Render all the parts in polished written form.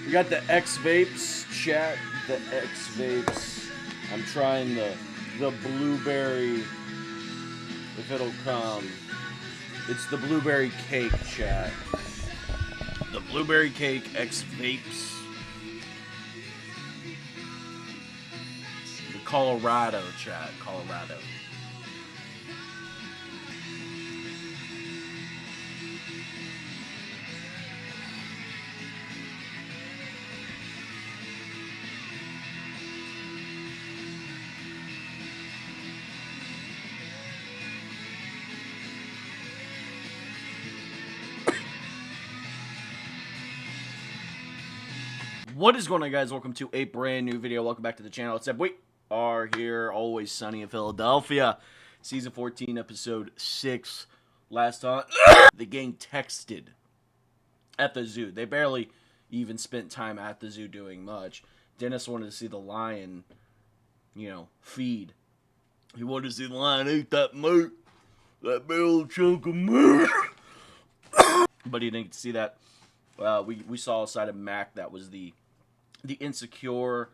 We got the X Vapes chat. The X Vapes. I'm trying the blueberry. If it'll come. It's the blueberry cake chat. The blueberry cake X Vapes. The Colorado chat. Colorado. What is going on, guys? Welcome to a brand new video. Welcome back to the channel. Except we are here, always sunny in Philadelphia. Season 14, episode 6. Last time, the gang texted at the zoo. They barely even spent time at the zoo doing much. Dennis wanted to see the lion, feed. He wanted to see the lion eat that meat. That big old chunk of meat. But he didn't get to see that. We saw a side of Mac that was the insecure,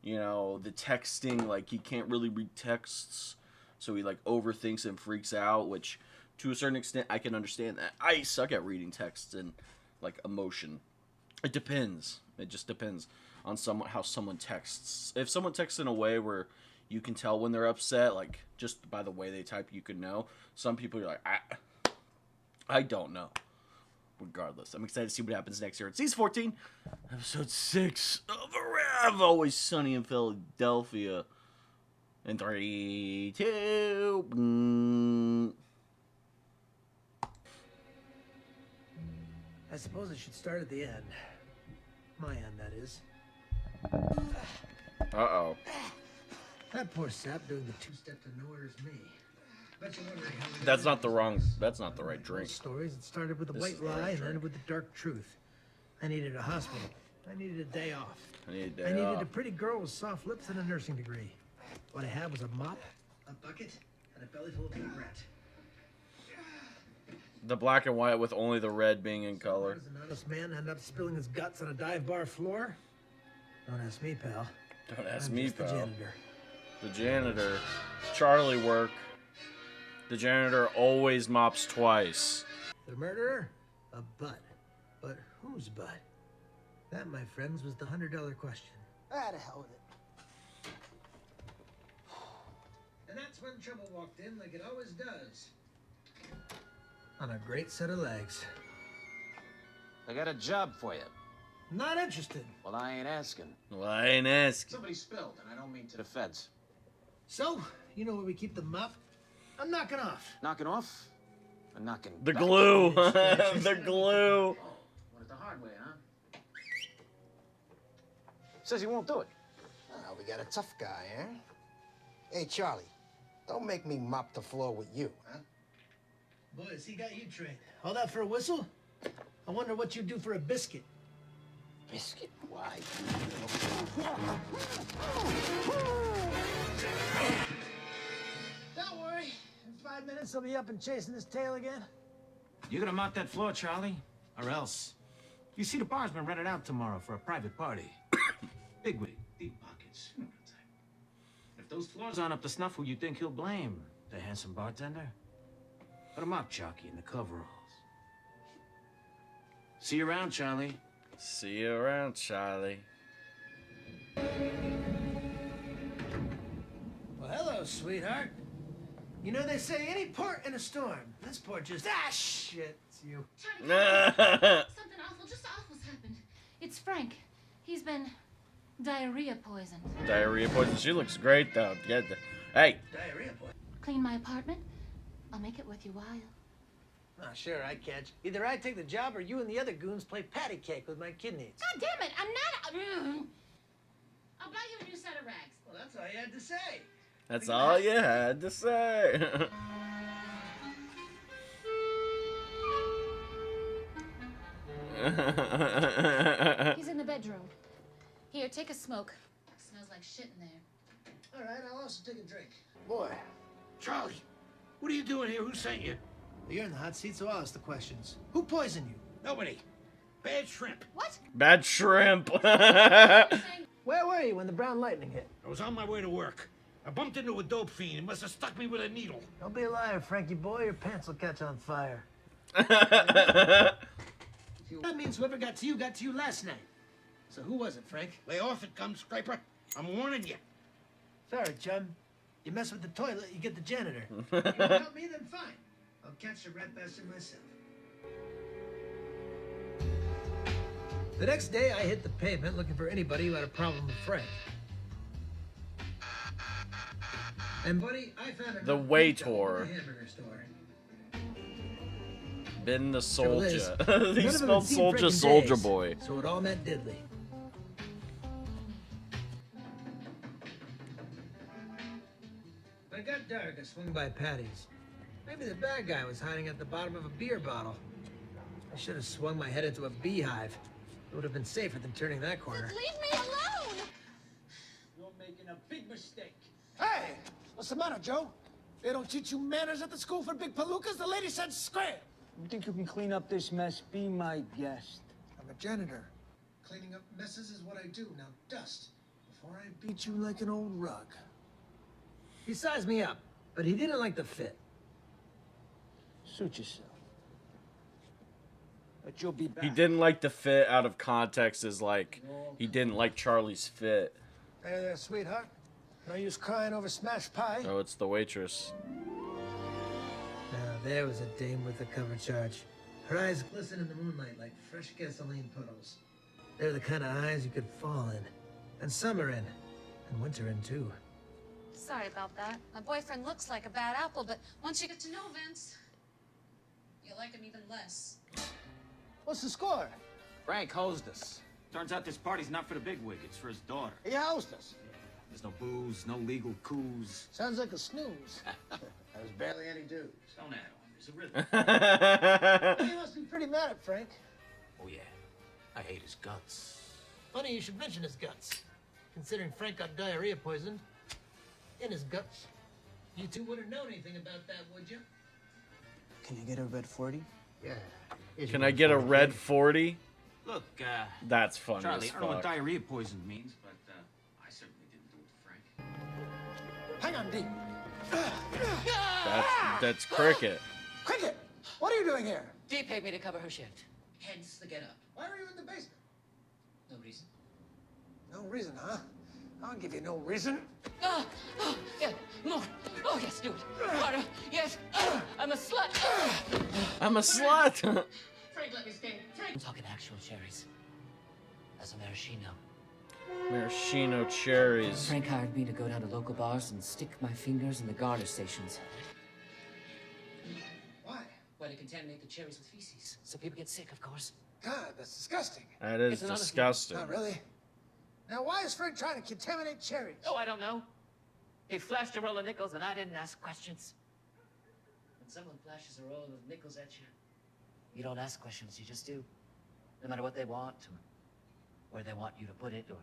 the texting, like he can't really read texts, so he like overthinks and freaks out, which to a certain extent I can understand that. I suck at reading texts and like emotion. It depends. It just depends on how someone texts. If someone texts in a way where you can tell when they're upset, like just by the way they type, you can know. Some people are like, I don't know. Regardless, I'm excited to see what happens next year. It's Season 14, Episode 6 of Always Sunny in Philadelphia. In 3, 2... I suppose I should start at the end. My end, that is. Uh-oh. That poor sap doing the two-step to nowhere is me. That's not the right drink. Stories. It started with a white lie and ended with the dark truth. I needed a hospital. I needed a day off. I needed a pretty girl with soft lips and a nursing degree. What I had was a mop, a bucket, and a belly full of regret. The black and white with only the red being in color. Does an honest man end up spilling his guts on a dive bar floor? Don't ask me, pal. Don't ask me, pal. The janitor. The janitor. Charlie work. The janitor always mops twice. The murderer? A butt. But whose butt? That, my friends, was the $100 question. Ah, to hell with it. And that's when trouble walked in like it always does. On a great set of legs. I got a job for you. Not interested. Well, I ain't asking. Somebody spilled, and I don't mean to the feds. So, you know where we keep the mop? I'm knocking off. Knocking off? I'm knocking the back. glue. The glue. Oh, what the hard way, huh? Says he won't do it. We got a tough guy, eh? Hey, Charlie, don't make me mop the floor with you, huh? Boys, he got you trained. All that for a whistle? I wonder what you'd do for a biscuit. Biscuit? Why? Don't worry. In 5 minutes, he'll be up and chasing his tail again. You gonna mop that floor, Charlie? Or else? You see, the bar's been rented out tomorrow for a private party. Bigwig, deep pockets. You know the type. If those floors aren't up to snuff, who you think he'll blame? The handsome bartender? Or the mop jockey in the coveralls? See you around, Charlie. See you around, Charlie. Well, hello, sweetheart. You know they say any port in a storm. This port just shit. It's you. Something awful, just awful's happened. It's Frank. He's been diarrhea poisoned. Diarrhea poison. She looks great though. Hey. Diarrhea poison. Clean my apartment. I'll make it worth your while. Ah, sure, I catch. Either I take the job or you and the other goons play patty cake with my kidneys. God damn it! I'm not. I'll buy you a new set of rags. Well, that's all you had to say. That's all you had to say. He's in the bedroom. Here, take a smoke. Smells like shit in there. All right, I'll also take a drink. Boy, Charlie, what are you doing here? Who sent you? Well, you're in the hot seat, so I'll ask the questions. Who poisoned you? Nobody. Bad shrimp. What? Bad shrimp. Where were you when the brown lightning hit? I was on my way to work. I bumped into a dope fiend. He must have stuck me with a needle. Don't be a liar, Frankie boy. Your pants will catch on fire. That means whoever got to you last night. So who was it, Frank? Lay off it, gum scraper. I'm warning you. Sorry, chum. You mess with the toilet, you get the janitor. You won't help me, then fine. I'll catch the rat bastard myself. The next day, I hit the pavement looking for anybody who had a problem with Frank. And buddy, I found The another Waitor. hamburger store. Ben the Trouble is, Soldier. none of He them spelled had seen Soldier Frank in Soldier days, Boy. So it all meant diddly. When it got dark, I swung by Patty's. Maybe the bad guy was hiding at the bottom of a beer bottle. I should have swung my head into a beehive. It would have been safer than turning that corner. Leave me alone! You're making a big mistake. Hey, what's the matter, Joe? They don't teach you manners at the school for big palookas? The lady said square. You think you can clean up this mess? Be my guest. I'm a janitor. Cleaning up messes is what I do. Now dust before I beat you like an old rug. He sized me up, but he didn't like the fit. Suit yourself. But you'll be back. He didn't like the fit out of context is like he didn't like Charlie's fit. Hey there, sweetheart. No use crying over smashed pie. Oh, it's the waitress. Now, there was a dame with a cover charge. Her eyes glisten in the moonlight like fresh gasoline puddles. They're the kind of eyes you could fall in. And summer in. And winter in, too. Sorry about that. My boyfriend looks like a bad apple, but once you get to know Vince, you like him even less. What's the score? Frank hosed us. Turns out this party's not for the bigwig, it's for his daughter. He housed us. There's no booze, no legal coos. Sounds like a snooze. There's barely any dues. Don't add on, there's a rhythm. You must be pretty mad at Frank. Oh yeah, I hate his guts. Funny you should mention his guts. Considering Frank got diarrhea poisoned in his guts. You two wouldn't know anything about that, would you? Can you get a red 40? Yeah. Can I get a red 40? Look, That's funny Charlie, as I don't know what fuck. diarrhea poison means, but I certainly didn't do it to Frank. Hang on, D. That's Cricket. Cricket, what are you doing here? Dee paid me to cover her shift. Hence the get up. Why are you in the basement? No reason. No reason, huh? I'll give you no reason. Yeah, more. Oh, yes, do it. Harder. Yes. I'm a slut. I'm a slut. Frank, let me stay. Frank. I'm talking actual cherries. As a maraschino. Maraschino cherries. Frank hired me to go down to local bars and stick my fingers in the garter stations. Why? Why, to contaminate the cherries with feces. So people get sick, of course. God, that's disgusting. That is It's another thing. disgusting. Not really. Now, why is Frank trying to contaminate cherries? Oh, I don't know. He flashed a roll of nickels and I didn't ask questions. When someone flashes a roll of nickels at you, you don't ask questions, you just do. No matter what they want, or where they want you to put it, or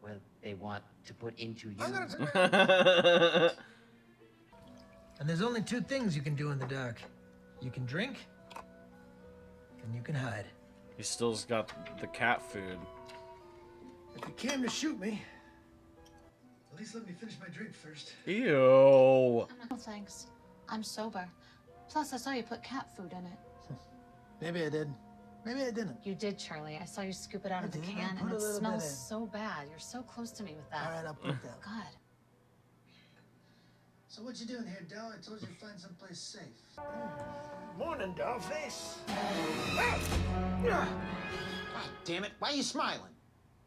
where they want to put into you. I'm gonna And there's only two things you can do in the dark. You can drink, and you can hide. He still's got the cat food. If you came to shoot me, at least let me finish my drink first. Ew. No thanks. I'm sober. Plus, I saw you put cat food in it. Maybe I did. Maybe I didn't. You did, Charlie. I saw you scoop it out of the did. I can, put and a it little bit smells in. so bad. You're so close to me with that. All right, I'll put it down. God. So what you doing here, Doll? I told you to find someplace safe. Morning, Dollface. God damn it, why are you smiling?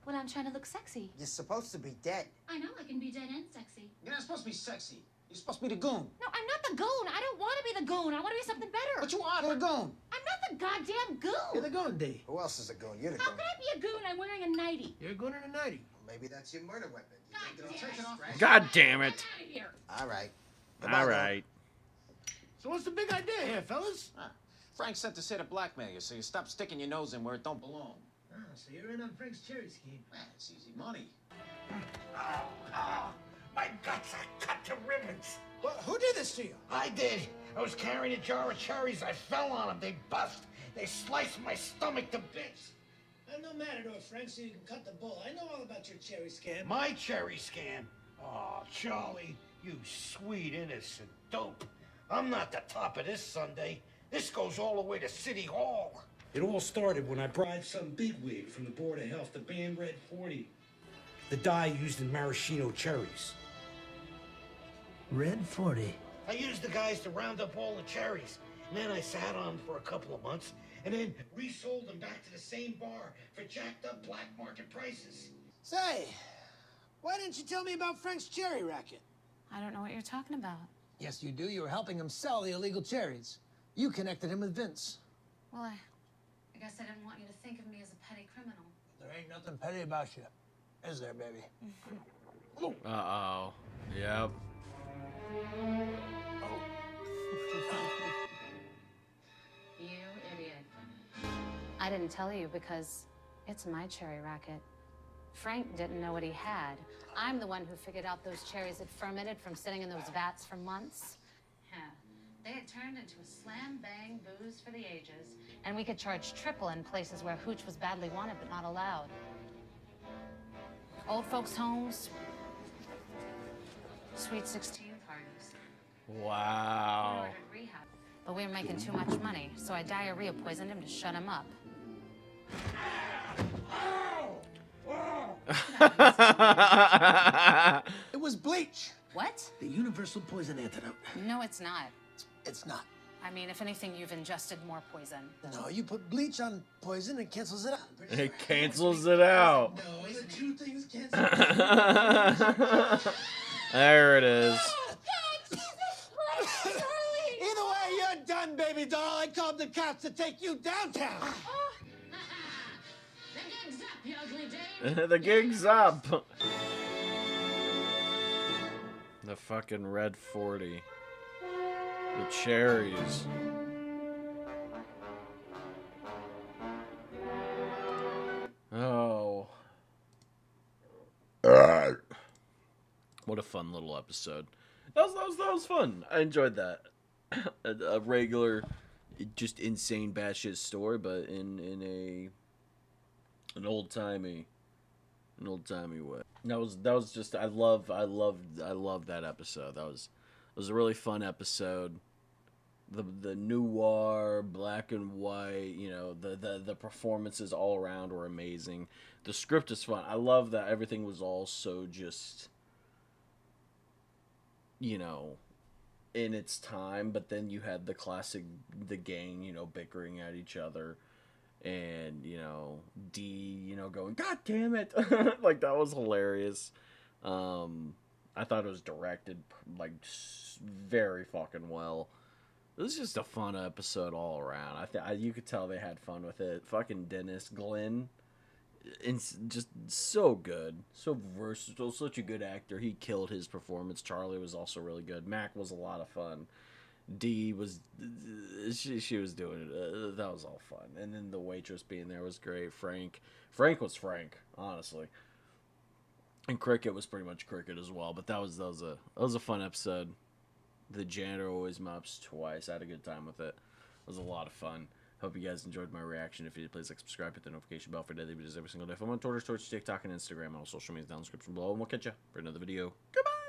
Well, I'm trying to look sexy. You're supposed to be dead. I know I can be dead and sexy. You're not supposed to be sexy. You're supposed to be the goon. No, I'm not the goon. I don't want to be the goon. I want to be something better. But you are the goon. I'm not the goddamn goon. You're the goon, D. Who else is a goon? You're the How goon. can I be a goon? I'm wearing a nightie. You're a goon in a nightie. Maybe that's your murder weapon. You think it'll Damn take it. it off? God damn I'm it. out of here. All right. All right. So what's the big idea here, fellas? Frank sent us here to blackmail you, so you stop sticking your nose in where it don't belong. Oh, so you're in on Frank's cherry scheme. Man, it's easy money. My guts are cut to ribbons. Well, who did this to you? I did. I was carrying a jar of cherries. I fell on them. They bust. They sliced my stomach to bits. I'm no matador, Frank, so you can cut the bull. I know all about your cherry scam. My cherry scam? Oh, Charlie, you sweet, innocent dope. I'm not the top of this Sunday. This goes all the way to City Hall. It all started when I bribed some bigwig from the Board of Health to ban Red 40, the dye used in maraschino cherries. Red 40. I used the guys to round up all the cherries, and then I sat on them for a couple of months, and then resold them back to the same bar for jacked up black market prices. Say, why didn't you tell me about Frank's cherry racket? I don't know what you're talking about. Yes, you do. You were helping him sell the illegal cherries. You connected him with Vince. Well, I guess I didn't want you to think of me as a petty criminal. There ain't nothing petty about you, is there, baby? Uh-oh. Yep. You idiot. I didn't tell you because it's my cherry racket. Frank didn't know what he had. I'm the one who figured out those cherries had fermented from sitting in those vats for months. Yeah. They had turned into a slam-bang booze for the ages, and we could charge triple in places where hooch was badly wanted but not allowed. Old folks' homes, sweet 16 parties. Wow. We ordered rehab, but we were making too much money, so I diarrhea poisoned him to shut him up. It was bleach. What? The universal poison antidote. No, it's not. It's not. I mean, if anything, you've ingested more poison. No, you put bleach on poison and it cancels it out. It cancels it out. No, the two things cancel. There it is. Either way, you're done, baby doll. I called the cops to take you downtown. The gig's up, you ugly dame. The gig's up. The fucking Red 40. The cherries. Oh. What a fun little episode. That was fun. I enjoyed that. A regular, just insane batshit story, but in an old timey way. That was just I loved that episode. That was a really fun episode. The noir, black and white, you know, the performances all around were amazing. The script is fun. I love that everything was all so just, you know, in its time, but then you had the classic, the gang, you know, bickering at each other, and, you know, D, you know, going, God damn it. Like, that was hilarious. I thought it was directed, like, very fucking well. It was just a fun episode all around. You could tell they had fun with it. Fucking Dennis Glenn, it's just so good, so versatile, such a good actor. He killed his performance. Charlie was also really good. Mac was a lot of fun. D was, she was doing it. That was all fun. And then the waitress being there was great. Frank was Frank, honestly. And Cricket was pretty much Cricket as well. But that was a fun episode. The Janitor always mops twice. I had a good time with it. It was a lot of fun. Hope you guys enjoyed my reaction. If you did, please like, subscribe, hit the notification bell for daily videos every single day. I'm on Twitter, TikTok, and Instagram, and all social media down in the description below. And we'll catch you for another video. Goodbye!